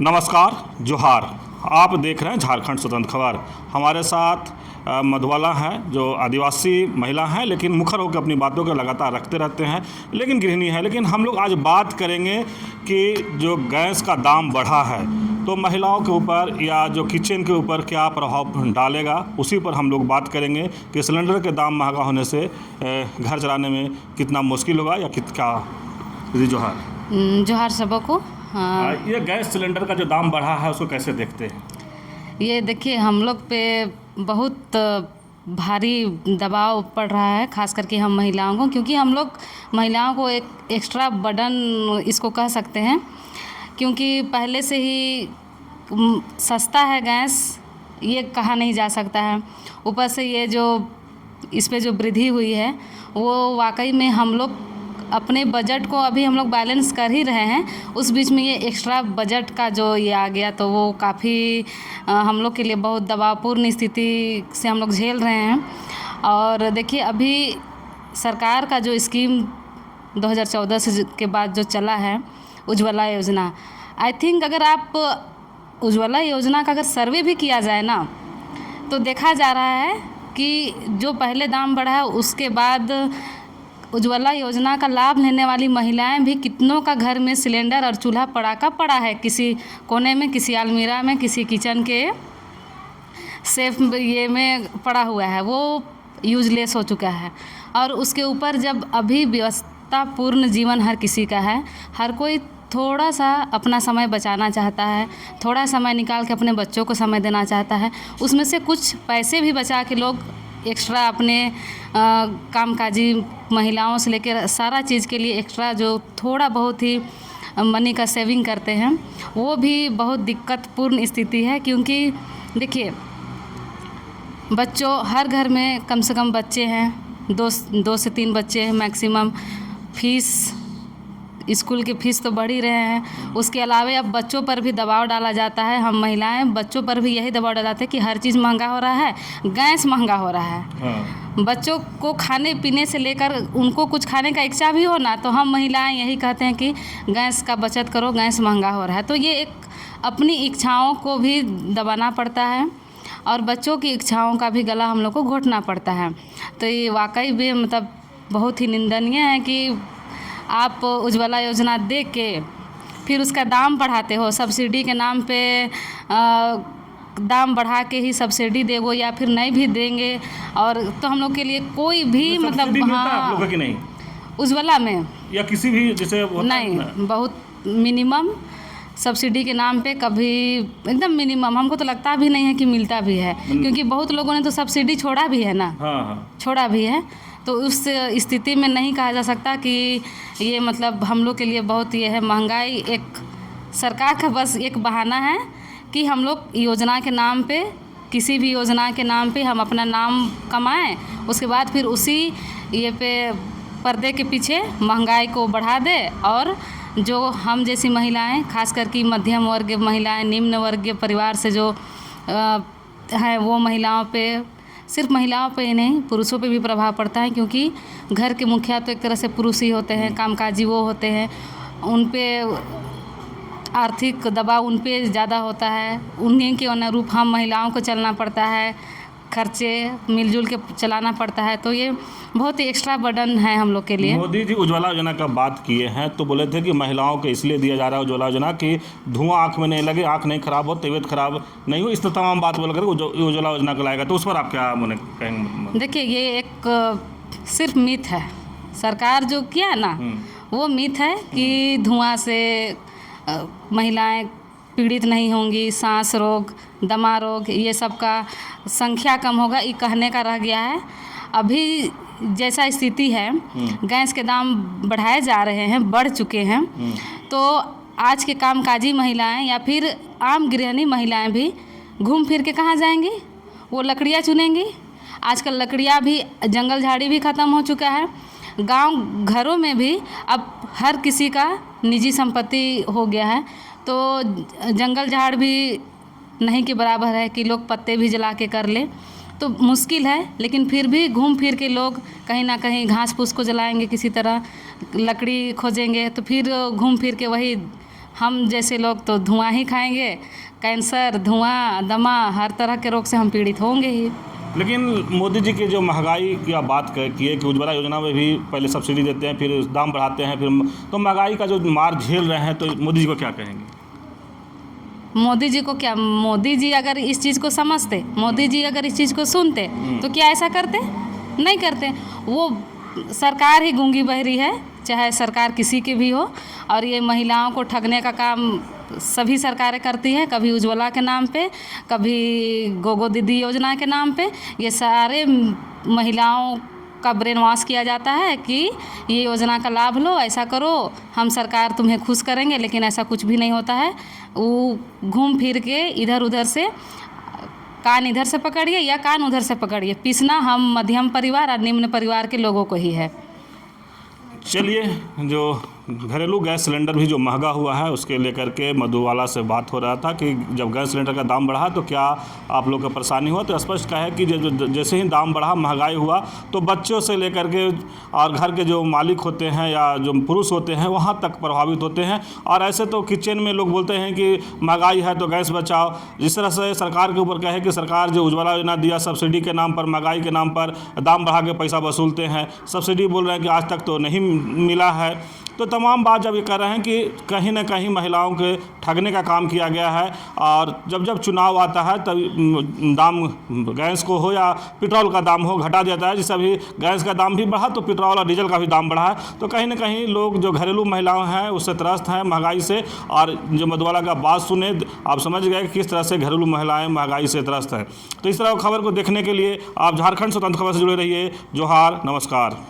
नमस्कार, जोहार। आप देख रहे हैं झारखंड स्वतंत्र खबर। हमारे साथ मधुबाला हैं जो आदिवासी महिला हैं, लेकिन मुखर होकर अपनी बातों को लगातार रखते रहते हैं, लेकिन गृहिणी है। लेकिन हम लोग आज बात करेंगे कि जो गैस का दाम बढ़ा है तो महिलाओं के ऊपर या जो किचन के ऊपर क्या प्रभाव डालेगा, उसी पर हम लोग बात करेंगे कि सिलेंडर के दाम महंगा होने से घर चलाने में कितना मुश्किल होगा या क्या। जी जोहार। जोहार सबको। ये गैस सिलेंडर का जो दाम बढ़ा है उसको कैसे देखते हैं? ये देखिए, हम लोग पे बहुत भारी दबाव पड़ रहा है, खास करके हम महिलाओं को, क्योंकि हम लोग महिलाओं को एक एक्स्ट्रा बर्डन इसको कह सकते हैं, क्योंकि पहले से ही सस्ता है गैस, ये कहा नहीं जा सकता है। ऊपर से ये जो इस पे जो वृद्धि हुई है वो वाकई में हम लोग अपने बजट को अभी हम लोग बैलेंस कर ही रहे हैं। उस बीच में ये एक्स्ट्रा बजट का जो ये आ गया तो वो काफ़ी हम लोग के लिए बहुत दबावपूर्ण स्थिति से हम लोग झेल रहे हैं। और देखिए, अभी सरकार का जो स्कीम 2014 से के बाद जो चला है, उज्ज्वला योजना, आई थिंक अगर आप उज्ज्वला योजना का अगर सर्वे भी किया जाए ना, तो देखा जा रहा है कि जो पहले दाम बढ़ा है उसके बाद उज्ज्वला योजना का लाभ लेने वाली महिलाएं भी कितनों का घर में सिलेंडर और चूल्हा पड़ा है, किसी कोने में, किसी अलमीरा में, किसी किचन के सेफ ये में पड़ा हुआ है, वो यूजलेस हो चुका है। और उसके ऊपर जब अभी व्यवस्थापूर्ण जीवन हर किसी का है, हर कोई थोड़ा सा अपना समय बचाना चाहता है, थोड़ा समय निकाल के अपने बच्चों को समय देना चाहता है, उसमें से कुछ पैसे भी बचा के लोग एक्स्ट्रा अपने कामकाजी महिलाओं से लेकर सारा चीज़ के लिए एक्स्ट्रा जो थोड़ा बहुत ही मनी का सेविंग करते हैं, वो भी बहुत दिक्कतपूर्ण स्थिति है। क्योंकि देखिए, बच्चों, हर घर में कम से कम बच्चे हैं, दो से तीन बच्चे हैं मैक्सिमम। फीस, स्कूल की फ़ीस तो बढ़ ही रहे हैं, उसके अलावा अब बच्चों पर भी दबाव डाला जाता है। हम महिलाएं बच्चों पर भी यही दबाव डालते हैं कि हर चीज़ महंगा हो रहा है, गैस महंगा हो रहा है। हाँ। बच्चों को खाने पीने से लेकर उनको कुछ खाने का इच्छा भी हो ना, तो हम महिलाएं यही कहते हैं कि गैस का बचत करो, गैस महंगा हो रहा है। तो ये एक अपनी इच्छाओं को भी दबाना पड़ता है और बच्चों की इच्छाओं का भी गला हम लोग को घोटना पड़ता है। तो ये वाकई भी मतलब बहुत ही निंदनीय है कि आप उज्ज्वला योजना दे के फिर उसका दाम बढ़ाते हो, सब्सिडी के नाम पे दाम बढ़ा के ही सब्सिडी देवो या फिर नहीं भी देंगे। और तो हम लोग के लिए कोई भी मतलब हाँ, लोगों की नहीं उज्ज्वला में या किसी भी जैसे नहीं, बहुत मिनिमम सब्सिडी के नाम पे, कभी एकदम मिनिमम। हमको तो लगता भी नहीं है कि मिलता भी है, क्योंकि बहुत लोगों ने तो सब्सिडी छोड़ा भी है ना। हाँ। छोड़ा भी है। तो उस स्थिति में नहीं कहा जा सकता कि ये मतलब हम लोग के लिए बहुत ये है। महंगाई एक सरकार का बस एक बहाना है कि हम लोग योजना के नाम पे, किसी भी योजना के नाम पे हम अपना नाम कमाएं, उसके बाद फिर उसी ये पे पर्दे के पीछे महंगाई को बढ़ा दे। और जो हम जैसी महिलाएं, खास करके मध्यम वर्ग महिलाएं, निम्न वर्गीय परिवार से जो है, वो महिलाओं पे, सिर्फ महिलाओं पे ही नहीं, पुरुषों पे भी प्रभाव पड़ता है। क्योंकि घर के मुखिया तो एक तरह से पुरुष ही होते हैं, कामकाजी वो होते हैं, उन पे आर्थिक दबाव उन पे ज़्यादा होता है। उन्हीं के अनुरूप हम महिलाओं को चलना पड़ता है, खर्चे मिलजुल के चलाना पड़ता है। तो ये बहुत ही एक्स्ट्रा बर्डन है हम लोग के लिए। मोदी जी उज्ज्वला योजना का बात किए हैं तो बोले थे कि महिलाओं को इसलिए दिया जा रहा है उज्ज्वला योजना कि धुआं आँख में नहीं लगे, आँख नहीं खराब हो, तबीयत खराब नहीं हो, इस तमाम बात बोल कर उज्ज्वला योजना को लाएगा। तो उस पर आप क्या कहेंगे? देखिए, ये एक सिर्फ मिथ है। सरकार जो किया है ना, वो मिथ है कि धुआं से महिलाएं पीड़ित नहीं होंगी, सांस रोग, दमा रोग, ये सब का संख्या कम होगा, ये कहने का रह गया है। अभी जैसा स्थिति है, गैस के दाम बढ़ाए जा रहे हैं, बढ़ चुके हैं, तो आज के कामकाजी महिलाएं या फिर आम गृहिणी महिलाएं भी घूम फिर के कहाँ जाएंगी? वो लकड़ियाँ चुनेंगी। आजकल लकड़ियाँ भी, जंगल झाड़ी भी ख़त्म हो चुका है। गांव घरों में भी अब हर किसी का निजी संपत्ति हो गया है, तो जंगल झाड़ भी नहीं के बराबर है कि लोग पत्ते भी जला के कर ले। तो मुश्किल है, लेकिन फिर भी घूम फिर के लोग कहीं ना कहीं घास फूस को जलाएंगे, किसी तरह लकड़ी खोजेंगे, तो फिर घूम फिर के वही हम जैसे लोग तो धुआं ही खाएंगे, कैंसर, धुआं, दमा, हर तरह के रोग से हम पीड़ित होंगे ही। लेकिन मोदी जी की जो महंगाई की आप बात की है कि उज्ज्वला योजना में भी पहले सब्सिडी देते हैं, फिर दाम बढ़ाते हैं, फिर तो महंगाई का जो मार झेल रहे हैं, तो मोदी जी को क्या कहेंगे? मोदी जी को क्या, मोदी जी अगर इस चीज़ को समझते, मोदी जी अगर इस चीज़ को सुनते तो क्या ऐसा करते? नहीं करते। वो सरकार ही गूंगी बहरी है, चाहे सरकार किसी की भी हो, और ये महिलाओं को ठगने का काम सभी सरकारें करती हैं, कभी उज्ज्वला के नाम पे, कभी गोगो दीदी योजना के नाम पे। ये सारे महिलाओं का ब्रेन वॉश किया जाता है कि ये योजना का लाभ लो, ऐसा करो, हम सरकार तुम्हें खुश करेंगे, लेकिन ऐसा कुछ भी नहीं होता है। वो घूम फिर के इधर उधर से, कान इधर से पकड़िए या कान उधर से पकड़िए, पीसना हम मध्यम परिवार और निम्न परिवार के लोगों को ही है। चलिए, जो घरेलू गैस सिलेंडर भी जो महंगा हुआ है उसके लेकर के मधुबाला से बात हो रहा था कि जब गैस सिलेंडर का दाम बढ़ा तो क्या आप लोग को परेशानी हुआ, तो स्पष्ट कहा है कि जैसे ही दाम बढ़ा, महंगाई हुआ, तो बच्चों से लेकर के और घर के जो मालिक होते हैं या जो पुरुष होते हैं वहाँ तक प्रभावित होते हैं। और ऐसे तो किचन में लोग बोलते हैं कि महंगाई है तो गैस बचाओ। जिस तरह से सरकार के ऊपर कहे कि सरकार जो उज्ज्वला योजना दिया, सब्सिडी के नाम पर, महंगाई के नाम पर दाम बढ़ा के पैसा वसूलते हैं, सब्सिडी बोल रहे हैं कि आज तक तो नहीं मिला है। तो तमाम बात जब ये कर रहे हैं कि कहीं ना कहीं महिलाओं के ठगने का काम किया गया है। और जब जब चुनाव आता है तब दाम गैस को हो या पेट्रोल का दाम हो घटा देता है। जैसे अभी गैस का दाम भी बढ़ा तो पेट्रोल और डीजल का भी दाम बढ़ा है। तो कहीं ना कहीं लोग जो घरेलू महिलाएं हैं उससे त्रस्त हैं महंगाई से। और जो मधुबाला का बात सुने आप समझ गए कि किस तरह से घरेलू महिलाएं महंगाई से त्रस्त हैं। तो इस तरह खबर को देखने के लिए आप झारखंड स्वतंत्र खबर से जुड़े रहिए। जोहार, नमस्कार।